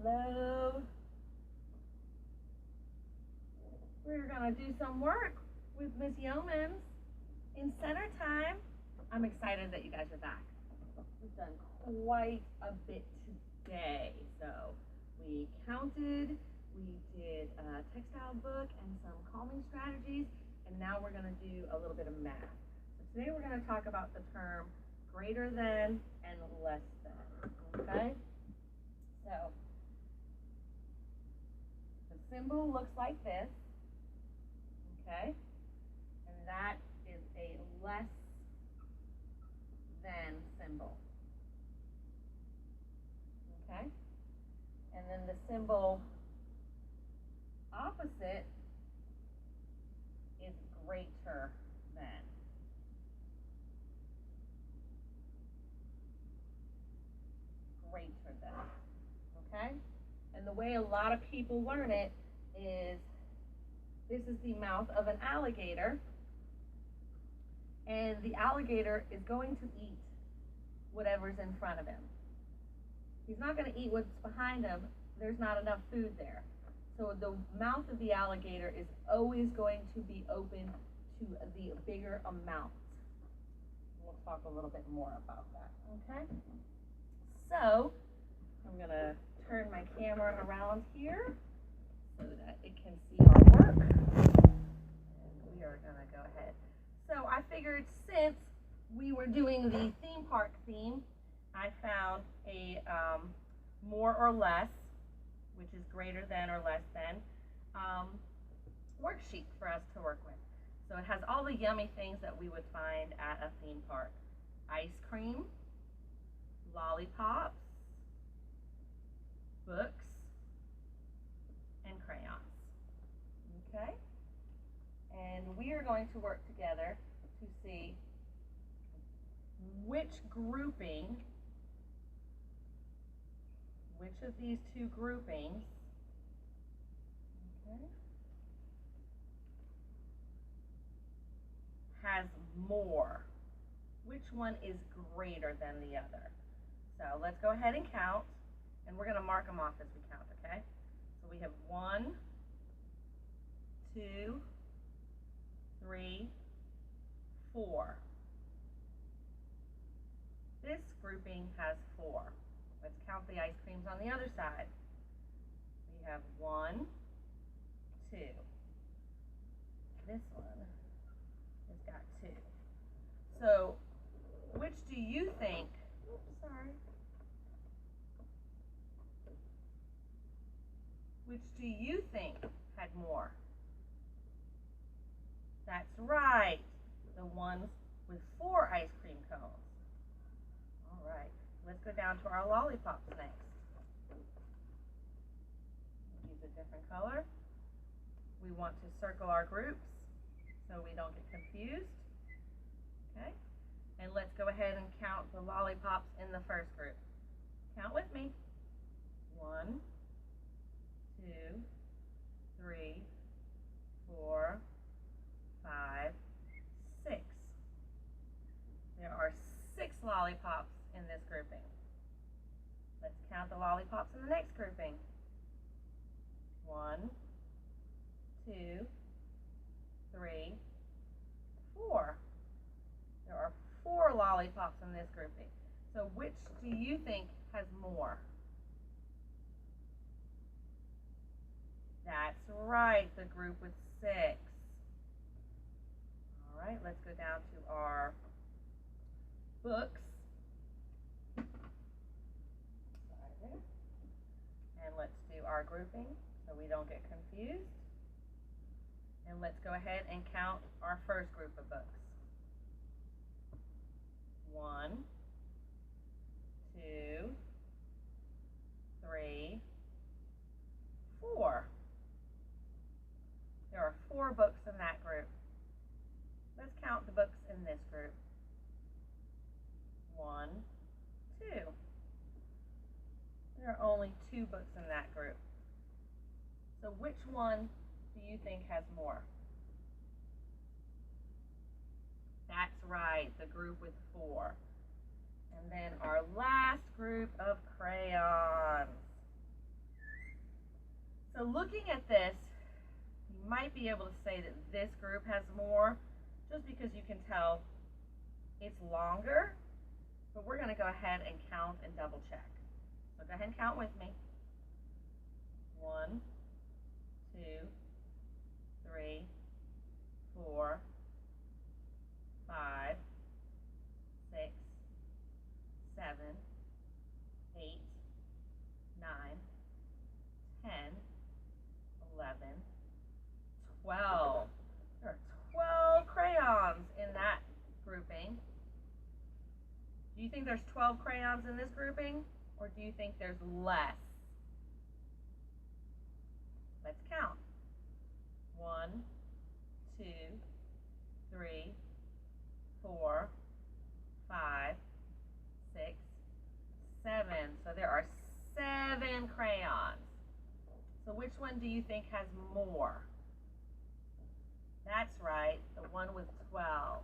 Hello. We're going to do some work with Miss Youmans in center time. I'm excited that you guys are back. We've done quite a bit today. So we counted, we did a textile book and some calming strategies, and now we're going to do a little bit of math. So today we're going to talk about the term greater than and less than, okay? So the symbol looks like this, okay? And that is a less than symbol, okay? And then the symbol opposite is greater than. Greater than, okay? And the way a lot of people learn it is, this is the mouth of an alligator, and the alligator is going to eat whatever's in front of him. He's not going to eat what's behind him. There's not enough food there. So the mouth of the alligator is always going to be open to the bigger amount. We'll talk a little bit more about that, okay? So I'm going to turn my camera around here so that it can see our work. And we are going to go ahead. So I figured, since we were doing the theme park theme, I found a more or less, which is greater than or less than, worksheet for us to work with. So it has all the yummy things that we would find at a theme park. Ice cream, lollipops, books, and crayons. Okay? And we are going to work together to see which grouping, which of these two groupings, okay, has more. Which one is greater than the other? So let's go ahead and count, and we're going to mark them off as we count, okay? So we have 1, 2, 3, 4. This grouping has 4. Let's count the ice creams on the other side. We have 1, 2. This one has got 2. So which do you think, which do you think had more? That's right, the ones with 4 ice cream cones. All right, let's go down to our lollipops next. Use a different color. We want to circle our groups so we don't get confused. Okay, and let's go ahead and count the lollipops in the first group. Count with me. 1, 2, 3, 4, 5, 6. There are 6 lollipops in this grouping. Let's count the lollipops in the next grouping. 1, 2, 3, 4. There are 4 lollipops in this grouping. So which do you think has more? That's right, the group with 6. All right, let's go down to our books. And let's do our grouping so we don't get confused. And let's go ahead and count our first group of books. 1, 2, 3, 4. There are 4 books in that group. Let's count the books in this group. 1, 2. There are only 2 books in that group. So which one do you think has more? That's right, the group with 4. And then our last group of crayons. looking at this, you might be able to say that this group has more, just because you can tell it's longer, but we're going to go ahead and count and double check. So go ahead and count with me. 1, 2, 3, 4, 5, 6, 7, 8, 9, 10, 11, 12. There are 12 crayons in that grouping. Do you think there's 12 crayons in this grouping, or do you think there's less? Let's count. 1, 2, 3, 4, 5, 6, 7. So there are 7 crayons. So which one do you think has more? That's right, the one with 12.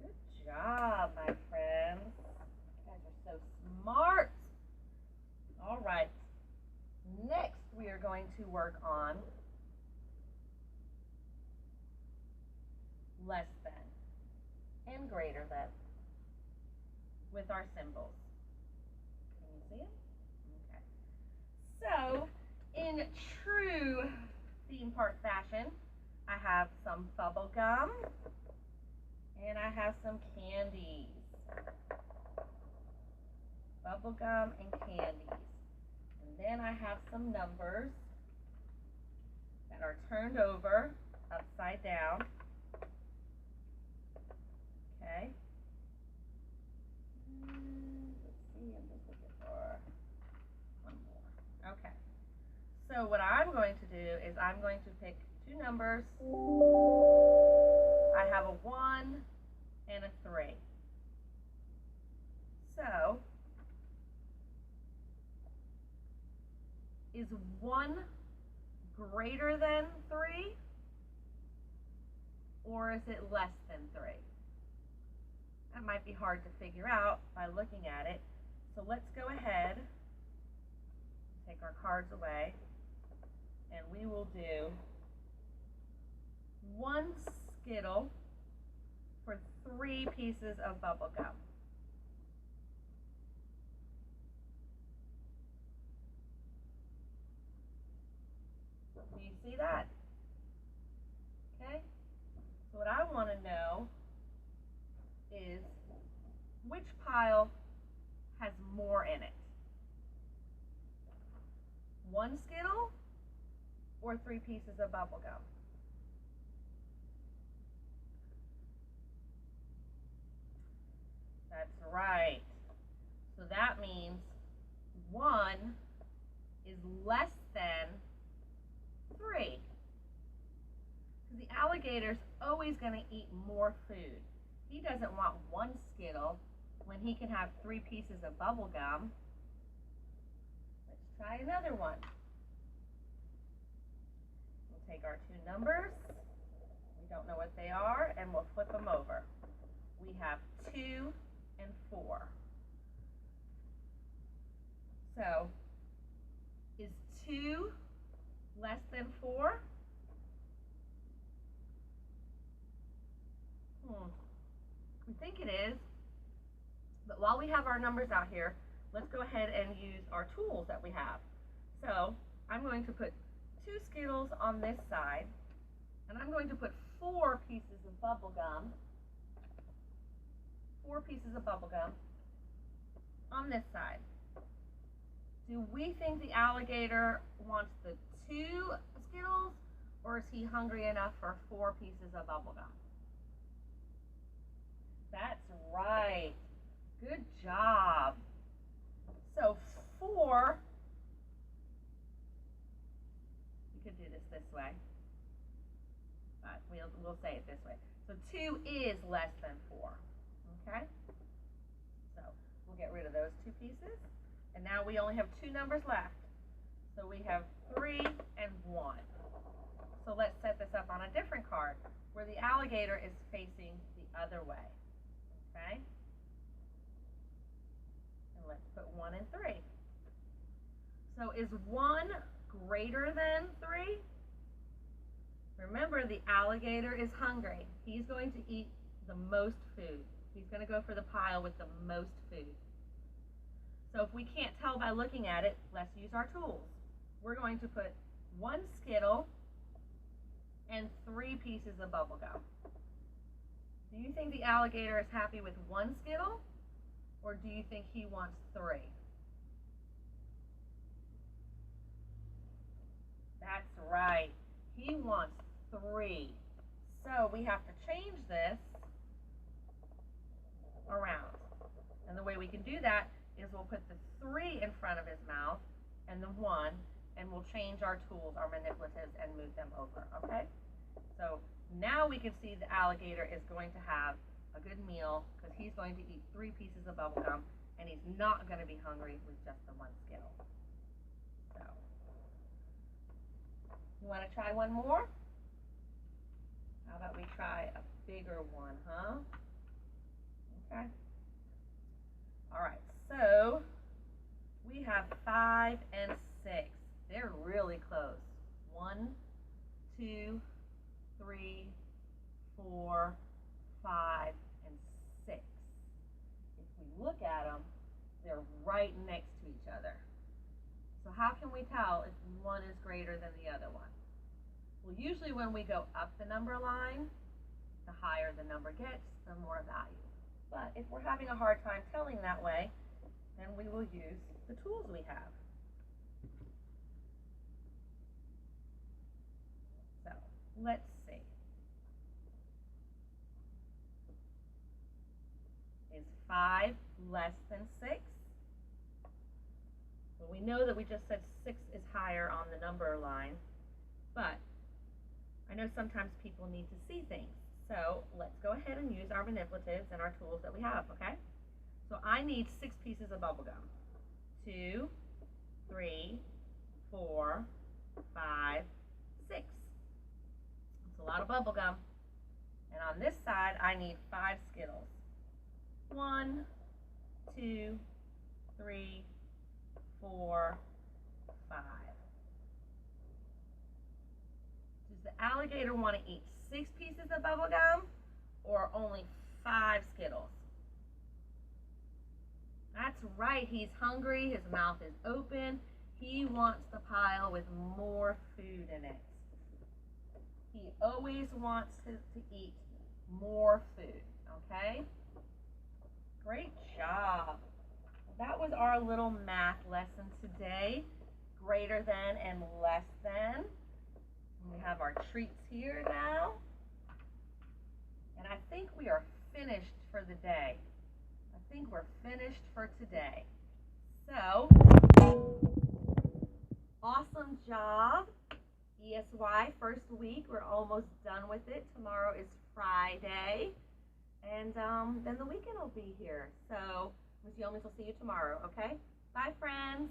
Good job, my friends. You guys are so smart. All right. Next, we are going to work on less than and greater than with our symbols. Can you see it? Okay. So, in true theme park fashion, I have some bubble gum and I have some candies. Bubble gum and candies. And then I have some numbers that are turned over upside down. Okay. Let's see, I'm just looking for one more. Okay. So what I'm going to do is I'm going to pick 2 numbers. I have a 1 and a 3. So, is 1 greater than 3, or is it less than 3? That might be hard to figure out by looking at it. So let's go ahead, take our cards away, and we will do 1 Skittle for 3 pieces of bubble gum. Do you see that? Okay. So what I want to know is which pile has more in it? 1 Skittle or 3 pieces of bubble gum? That's right. So that means 1 is less than 3. Because the alligator's always going to eat more food. He doesn't want 1 Skittle when he can have 3 pieces of bubble gum. Let's try another one. We'll take our 2 numbers. We don't know what they are, and we'll flip them over. We have 2 and 4. So, is 2 less than 4? We think it is, but while we have our numbers out here, let's go ahead and use our tools that we have. So I'm going to put 2 Skittles on this side, and I'm going to put 4 pieces of bubble gum, 4 pieces of bubble gum on this side. Do we think the alligator wants the 2 Skittles, or is he hungry enough for 4 pieces of bubble gum? That's right. Good job. So 4, you could do this way, but we'll say it this way. So 2 is less than 4, okay? So we'll get rid of those 2 pieces, and now we only have 2 numbers left. So we have 3 and 1. So let's set this up on a different card where the alligator is facing the other way. Okay? And let's put 1 and 3. So is 1 greater than 3? Remember, the alligator is hungry. He's going to eat the most food. He's going to go for the pile with the most food. So if we can't tell by looking at it, let's use our tools. We're going to put 1 Skittle and 3 pieces of bubble gum. Do you think the alligator is happy with 1 Skittle, or do you think he wants 3? That's right. He wants 3. So we have to change this around. And the way we can do that is we'll put the 3 in front of his mouth and the 1, and we'll change our tools, our manipulatives, and move them over, okay? So now we can see the alligator is going to have a good meal because he's going to eat 3 pieces of bubble gum, and he's not going to be hungry with just the 1 Skittle. So, you want to try one more? How about we try a bigger one, huh? Okay. All right, so we have 5 and 6. They're really close. 1, 2, 3, 4, 5, and 6. If we look at them, they're right next to each other. So how can we tell if one is greater than the other one? Well, usually when we go up the number line, the higher the number gets, the more value. But if we're having a hard time telling that way, then we will use the tools we have. So let's see. Is 5 less than 6? Well, we know that we just said 6 is higher on the number line, but I know sometimes people need to see things. So let's go ahead and use our manipulatives and our tools that we have, okay? So I need 6 pieces of bubble gum. 2, 3, 4, 5, 6. That's a lot of bubble gum. And on this side, I need 5 Skittles. 1, 2, 3, 4, 5. Does the alligator want to eat 6 pieces of bubble gum or only 5 Skittles? That's right, he's hungry, his mouth is open. He wants the pile with more food in it. He always wants to eat more food, okay? Great job. That was our little math lesson today. Greater than and less than. We have our treats here now. And I think we are finished for the day. I think we're finished for today. So, awesome job. ESY, first week. We're almost done with it. Tomorrow is Friday. And then the weekend will be here. So, Ms. Youmans will see you tomorrow, okay? Bye, friends.